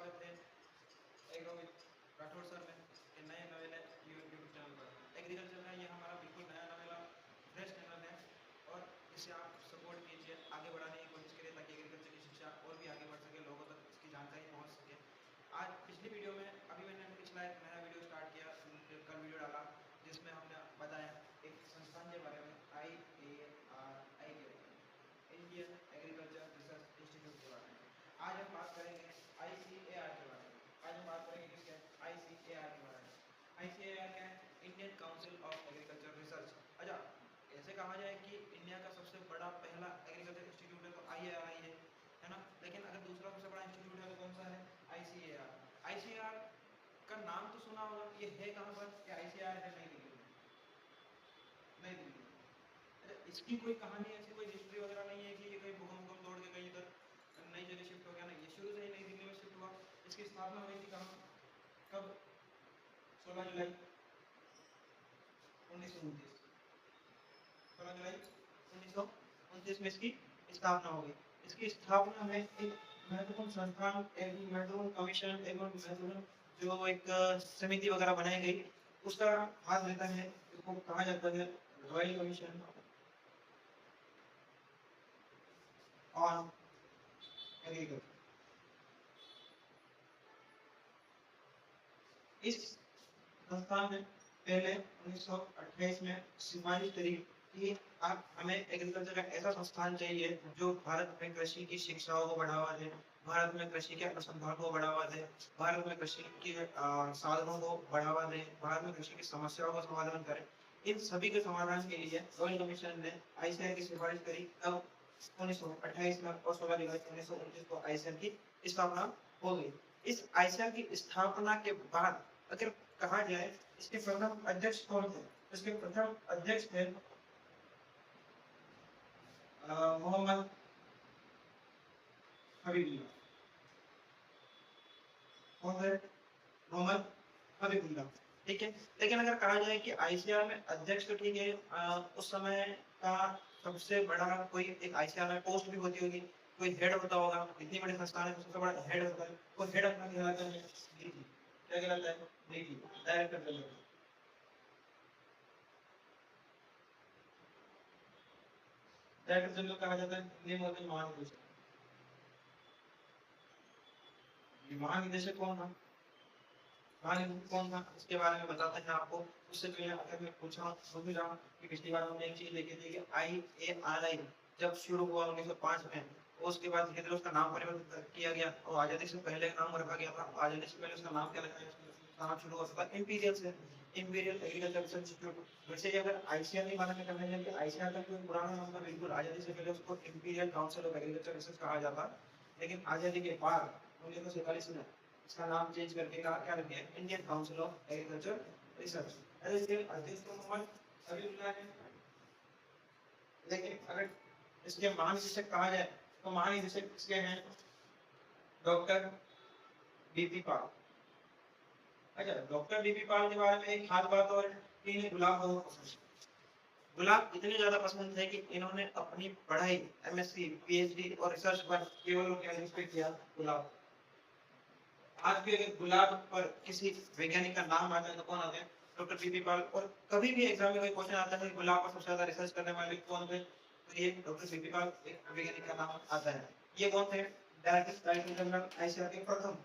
स्वागत है एग्रोविद राठौड़ सर में के नए नवेले यूट्यूब चैनल पर। एग्रीकल्चर का ये हमारा बिल्कुल नया नवेला फ्रेश चैनल है और इसे आप सपोर्ट कीजिए, आगे बढ़ाने की कोशिश करिए ताकि एग्रीकल्चर की शिक्षा और भी आगे बढ़ सके, लोगों तक इसकी जानकारी पहुंच सके। आज पिछली वीडियो में मैंने पिछला एक नया वीडियो स्टार्ट किया, कल वीडियो डाला जिसमें हमने बताया एक संस्थान के बारे में, IARI के बारे में, इंडियन एग्रीकल्चर रिसर्च इंस्टीट्यूट के बारे में। आज हम बात करेंगे ICAR के बारे में। आज हम बात करेंगे किसके? ICAR के बारे में। ICAR क्या है? Indian council of agriculture research. अच्छा, ऐसे कहा जाए कि इंडिया का सबसे बड़ा पहला एग्रीकल्चर इंस्टीट्यूट है तो IARI है ना। लेकिन अगर दूसरा सबसे बड़ा इंस्टीट्यूट है तो कौन सा है? ICAR। ICAR का नाम तो सुना होगा, ये है कहाँ पर? ICAR है नई दिल्ली में। नई दिल्ली में। अच्छा, इसकी कोई कहानी ऐसी कोई हिस्ट्री वगैरह नहीं है कि ये कहीं भूकंप तोड़ के कहीं इधर नई जगह शिफ्ट हो गया, नहीं, ये शुरू से ही नई दिल्ली में शिफ्ट हुआ। इसकी स्थापना हुई थी कहाँ, कब? 16 जुलाई 1929। 16 जुलाई 1929 में इसकी स्थापना हो गई। इसकी स्थापना में एक महत्वपूर्ण संस्थान, एक महत्वपूर्ण कमीशन, एक महत्वपूर्ण जो एक समिति वगैरह बनाई गई, उसका हाथ रहता है, इसको कहा जाता है रॉयल कमीशन ऑन एग्रीकल्चर। इस संस्थान ने पहले 1928 में सिफारिश करी कि आप हमें एग्रीकल्चर का ऐसा संस्थान चाहिए जो भारत में कृषि की शिक्षाओं को बढ़ावा दे, भारत में कृषि के अनुसंधान को बढ़ावा दे, भारत में कृषि के साधनों को बढ़ावा दे, भारत में कृषि की समस्याओं का समाधान करे। इन सभी के समाधान के लिए रॉयल कमीशन ने ICAR की सिफारिश करी। तब 1928 में और 16 जुलाई 1929 को ICAR की स्थापना हो गई। इस ICAR की स्थापना के बाद अगर कहा जाए इसके प्रथम अध्यक्ष कौन थे? इसके प्रथम अध्यक्ष थे मोहम्मद हबीबुल्लाह। कौन थे? मोहम्मद हबीबुल्लाह। ठीक है। लेकिन अगर कहा जाए कि ICAR में अध्यक्ष तो ठीक है, उस समय का सबसे बड़ा कोई एक ICAR में पोस्ट भी होती होगी, कोई हेड होता होगा, इतनी बड़ी संस्थान है सबसे बड़ा हेड होता है, वो हेड अपना कहलाता है DG। क्या कहलाता है? DG, director general. Director general कहा जाता है, हिंदी में होते हैं महानिदेशक। महानिदेशक कौन था? महानिदेशक कौन था इसके बारे में बताते हैं आपको। उससे पहले अगर मैं पूछा समझ रहा कि पिछली बार हमने एक चीज देखी थी कि IARI जब शुरू हुआ 1905 में, उसके बाद धीरे धीरे उसका नाम परिवर्तित किया गया और आजादी से पहले नाम रखा गया था। आजादी से पहले उसका नाम क्या रखा गया? नाम शुरू हुआ था इंपीरियल से, इंपीरियल एग्रीकल्चर रिसर्च इंस्टीट्यूट। वैसे अगर ICAR नहीं माना करने जाए तो ICAR का कोई पुराना नाम था, बिल्कुल आजादी से पहले उसको imperial council of agriculture research कहा जाता। लेकिन आजादी के बाद 1947 में इसका नाम चेंज करके क्या रख दिया? Indian council of agriculture research. इसके अध्यक्ष तो मोहम्मद हबीबुल्लाह है। लेकिन अगर इसके महानिदेशक कहा जाए तो महानिदेशक इसके हैं डॉक्टर DP पाल। अच्छा, डॉक्टर DP पाल के बारे में एक खास बात और, इन्हें गुलाब बहुत पसंद है। गुलाब इतने ज्यादा पसंद थे कि इन्होंने अपनी पढ़ाई MSc, PhD और रिसर्च पर केवल पे किया गुलाब। आज भी अगर गुलाब पर किसी वैज्ञानिक का नाम आता है तो कौन आता है? डॉक्टर DP पाल। और कभी भी एग्जाम में कोई क्वेश्चन आता है गुलाब पर सबसे ज्यादा रिसर्च करने वाले कौन थे, तो ये डॉक्टर DP पाल एक वैज्ञानिक का नाम आता है। ये कौन थे? डायरेक्टर जनरल ICAR के प्रथम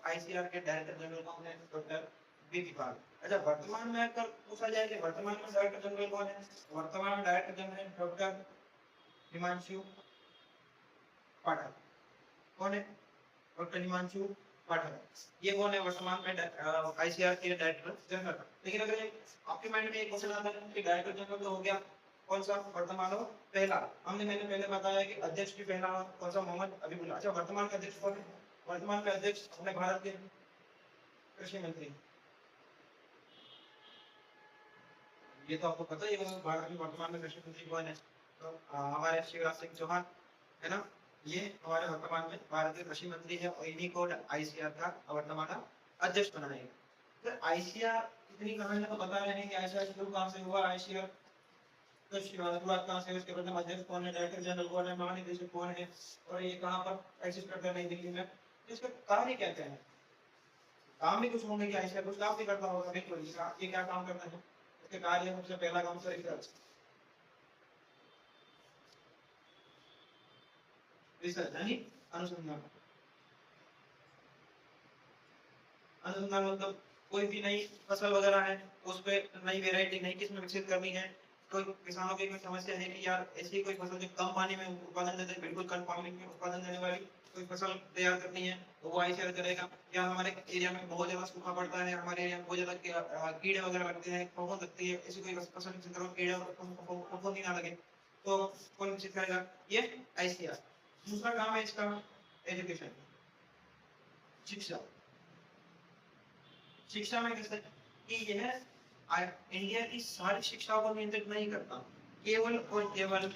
ICAR के डायरेक्टर जनरल कौन है? डॉक्टर DP पाल। अच्छा, वर्तमान में अगर पूछा जाए कि वर्तमान में डायरेक्टर जनरल कौन है? वर्तमान में डायरेक्टर जनरल डॉक्टर हिमांशु पाठक। कौन है? डॉक्टर हिमांशु पाठक। ये कौन है वर्तमान में ICAR के डायरेक्टर जनरल। लेकिन अगर आपके माइंड में एक क्वेश्चन आता है कि डायरेक्टर जनरल तो हो गया, कौन सा वर्तमान हो? पहला। मैंने पहले बताया कि अध्यक्ष भी पहला कौन सा? मोहम्मद हबीबुल्लाह। अच्छा, वर्तमान के अध्यक्ष कौन है? वर्तमान के अध्यक्ष अपने भारत के कृषि मंत्री। ये तो आपको पता ही होगा भारत में वर्तमान में कृषि मंत्री कौन है? तो हमारे शिवराज सिंह चौहान है ना। ये हमारे वर्तमान में भारत के कृषि मंत्री है और इन्हीं को ICAR का वर्तमान अध्यक्ष बनाया गया। तो ICAR इतनी कहानियां तो बता रहे हैं कि ICAR शुरू कहां से हुआ, ICAR तो शुरुआत कहां से, उसके प्रथम अध्यक्ष कौन है, डायरेक्टर जनरल कौन है, महानिदेशक कौन है और ये कहां पर एग्जिस्ट करता है? नई दिल्ली में। तो इसका कार्य क्या क्या है? काम भी कुछ होंगे क्या, इसका कुछ काम भी करता होगा बिल्कुल। ये क्या काम करता है? इसके कार्य सबसे पहला काम तो रिसर्च। रिसर्च यानी अनुसंधान। अनुसंधान मतलब कोई भी नई फसल वगैरह है उस पे नई वैरायटी नई किस्म विकसित करनी है। कोई किसानों की कोई समस्या है कि यार ऐसी कोई फसल जो कम पानी में उत्पादन देते हैं, बिल्कुल कम पानी में उत्पादन देने वाली कोई फसल तैयार करनी है तो वो आईसीआर करेगा। या हमारे एरिया में बहुत ज्यादा सूखा पड़ता है, हमारे एरिया में बहुत ज्यादा कीड़े वगैरह लगते हैं, फफूंद लगती है, ऐसी कोई फसल विकसित करो कीड़े फफूंद ही ना लगे तो कौन विकसित करेगा? ये आईसीआर। दूसरा काम है इसका एजुकेशन, शिक्षा। शिक्षा में कैसे कि यह इंडिया की सारी शिक्षा को नियंत्रित नहीं करता, केवल और केवल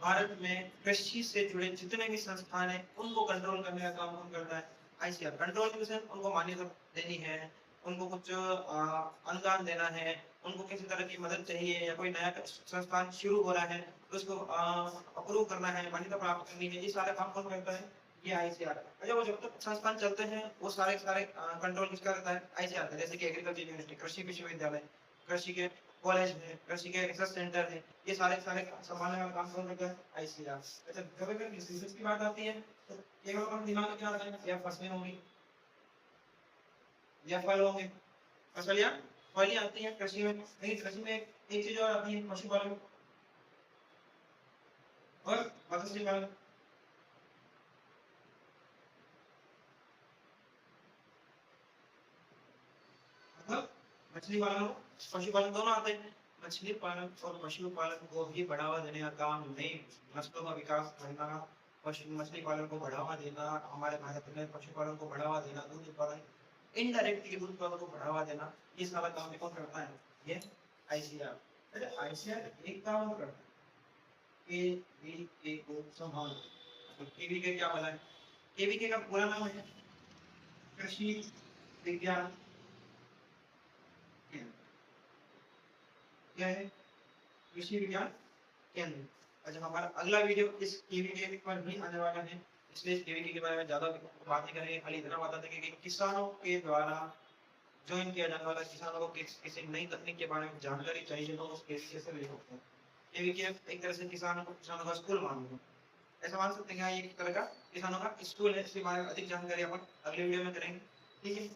भारत में कृषि से जुड़े जितने भी संस्थान हैं उनको कंट्रोल करने का काम कौन करता है? आईसीआर। कंट्रोल के सेंस उनको मान्यता देनी है, उनको कुछ अनुदान देना है, उनको किसी तरह की मदद चाहिए या कोई नया संस्थान शुरू हो रहा है तो उसको अप्रूव करना है, मान्यता प्राप्त करनी है, ये सारा काम कौन करता है? ये आईसीआर। अच्छा, वो जब तक संस्थान चलते हैं वो सारे सारे कंट्रोल किसका रहता है? आईसीआर का। जैसे कि एग्रीकल्चर यूनिवर्सिटी, कृषि विश्वविद्यालय, कृषि के कॉलेज है, कृषि के रिसर्च सेंटर है, ये सारे सारे संभालने का काम कौन करता है? आईसीआर। अच्छा, जब अगर रिसर्च की बात आती है तो केवल अपन दिमाग में क्या आता है? या फसलें होंगी या फल होंगे, फसल या फल ही आती है कृषि में। लेकिन कृषि में एक चीज और आती है, पशुपालन और मत्स्य पालन। मतलब मछली पालन और पशुपालन दोनों आते हैं। मछली पालन और पशुपालन को भी बढ़ावा देने का काम, नई नस्लों का विकास करना, पशु मछली पालन को बढ़ावा देना, हमारे भारत में पशुपालन को बढ़ावा देना, दूध उत्पादन, इनडायरेक्टली दूध उत्पादन को बढ़ावा देना, ये सारा काम कौन करता है? ये आईसीआर। अच्छा, आईसीआर एक काम और करता है, केवीके को संभालना। तो केवीके क्या बोला है? केवीके का पूरा नाम है कृषि विज्ञान केंद्र। क्या है? कृषि विज्ञान केंद्र। अच्छा, हमारा अगला वीडियो इस केवीके पर भी आने वाला है, इसलिए इस केवीके के बारे में ज्यादा बात नहीं करेंगे, खाली इतना बता देंगे कि किसानों के द्वारा ज्वाइन किया जाने वाला, किसानों को किसी नई तकनीक के बारे में जानकारी चाहिए तो उस केवीके से ले सकते हैं। केवीके एक तरह से किसानों का स्कूल मान लो, ऐसा मान सकते हैं। ये एक तरह का किसानों का स्कूल है। इसके बारे में अधिक जानकारी अपन अगले वीडियो में करेंगे, ठीक है।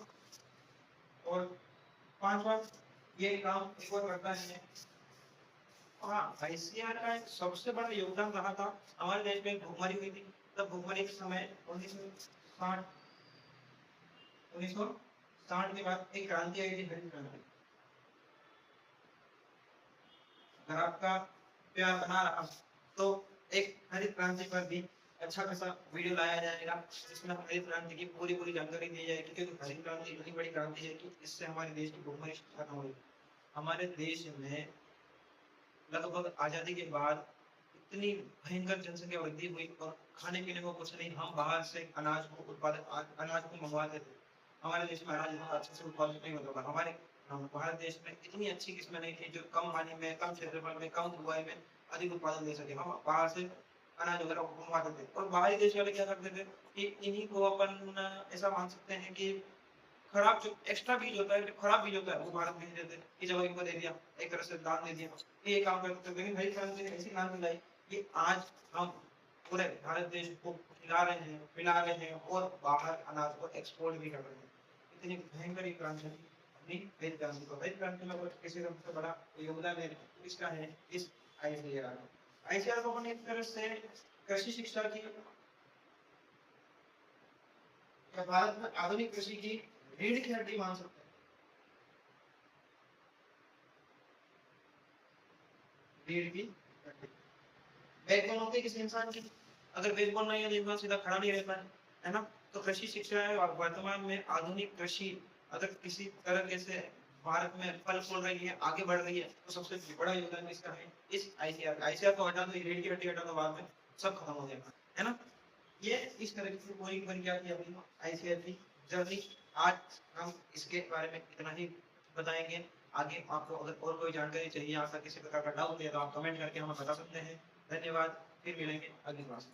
और पांचवा ये काम एक और करता है, हाँ, आईसीआर का एक सबसे बड़ा योगदान रहा था, हमारे देश में भूखमरी हुई थी, तब भूखमरी के समय 1960 के बाद एक क्रांति आई थी, हरित क्रांति। अगर आपका प्यार बना रहा तो एक हरित क्रांति पर भी अच्छा खासा वीडियो लाया जाएगा, जिसमें हरित क्रांति की पूरी पूरी जानकारी दी जाएगी, क्योंकि हरित क्रांति इतनी बड़ी क्रांति है कि इससे हमारे देश की भूखमरी खत्म हुई। हमारे देश में लगभग आजादी के बाद इतनी भयंकर जनसंख्या वृद्धि हुई और खाने पीने को कुछ नहीं, हम बाहर से अनाज को मंगवाते थे। हमारे देश में अनाज बहुत अच्छे से उत्पादित नहीं होता था। हमारे भारत देश में इतनी अच्छी किस्में नहीं थी जो कम पानी में, कम क्षेत्रफल में, कम बुआई में अधिक उत्पादन दे सके। हम बाहर से अनाज वगैरह मंगवाते थे और बाहरी देश वाले क्या करते थे कि इन्हीं को अपन ऐसा मान सकते हैं कि खराब जो एक्स्ट्रा बीज होता है, जो खराब बीज होता है वो भारत भेज देते हैं, कि जब इनको दे दिया, एक तरह से दान दे दिया, ये काम करते थे। लेकिन हरित क्रांति ने ऐसी क्रांति लाई कि आज हम पूरे भारत देश को खिला रहे हैं, पिला रहे हैं और बाहर अनाज को एक्सपोर्ट भी कर रहे हैं। इतनी भयंकर क्रांति अपनी हरित क्रांति को। हरित क्रांति में अगर किसी का सबसे बड़ा योगदान है इसका है इस आईसीआर। आईसीआर को अपन एक तरह से कृषि शिक्षा की, भारत में आधुनिक कृषि की रीढ़ की हड्डी मान सकते हैं। रीढ़ की हड्डी, बैकबोन होती है किसी इंसान की। अगर बैकबोन नहीं है तो इंसान सीधा खड़ा नहीं रहता है ना। तो कृषि शिक्षा है और वर्तमान में आधुनिक कृषि अगर किसी तरह से भारत में फल फूल रही है, आगे बढ़ रही है, तो सबसे बड़ा योगदान इसका है इस आईसीआर। आईसीआर को हटा दो, रीढ़ की हड्डी हटा दो, बाद में सब खत्म हो जाएगा, है ना। ये इस तरह की पूरी पूरी क्या थी अपनी आईसीआर की जर्नी। आज हम इसके बारे में इतना ही बताएंगे। आगे आपको अगर और कोई जानकारी चाहिए, आपका किसी प्रकार का डाउट है तो आप कमेंट करके हमें बता सकते हैं। धन्यवाद, फिर मिलेंगे अगली क्लास में।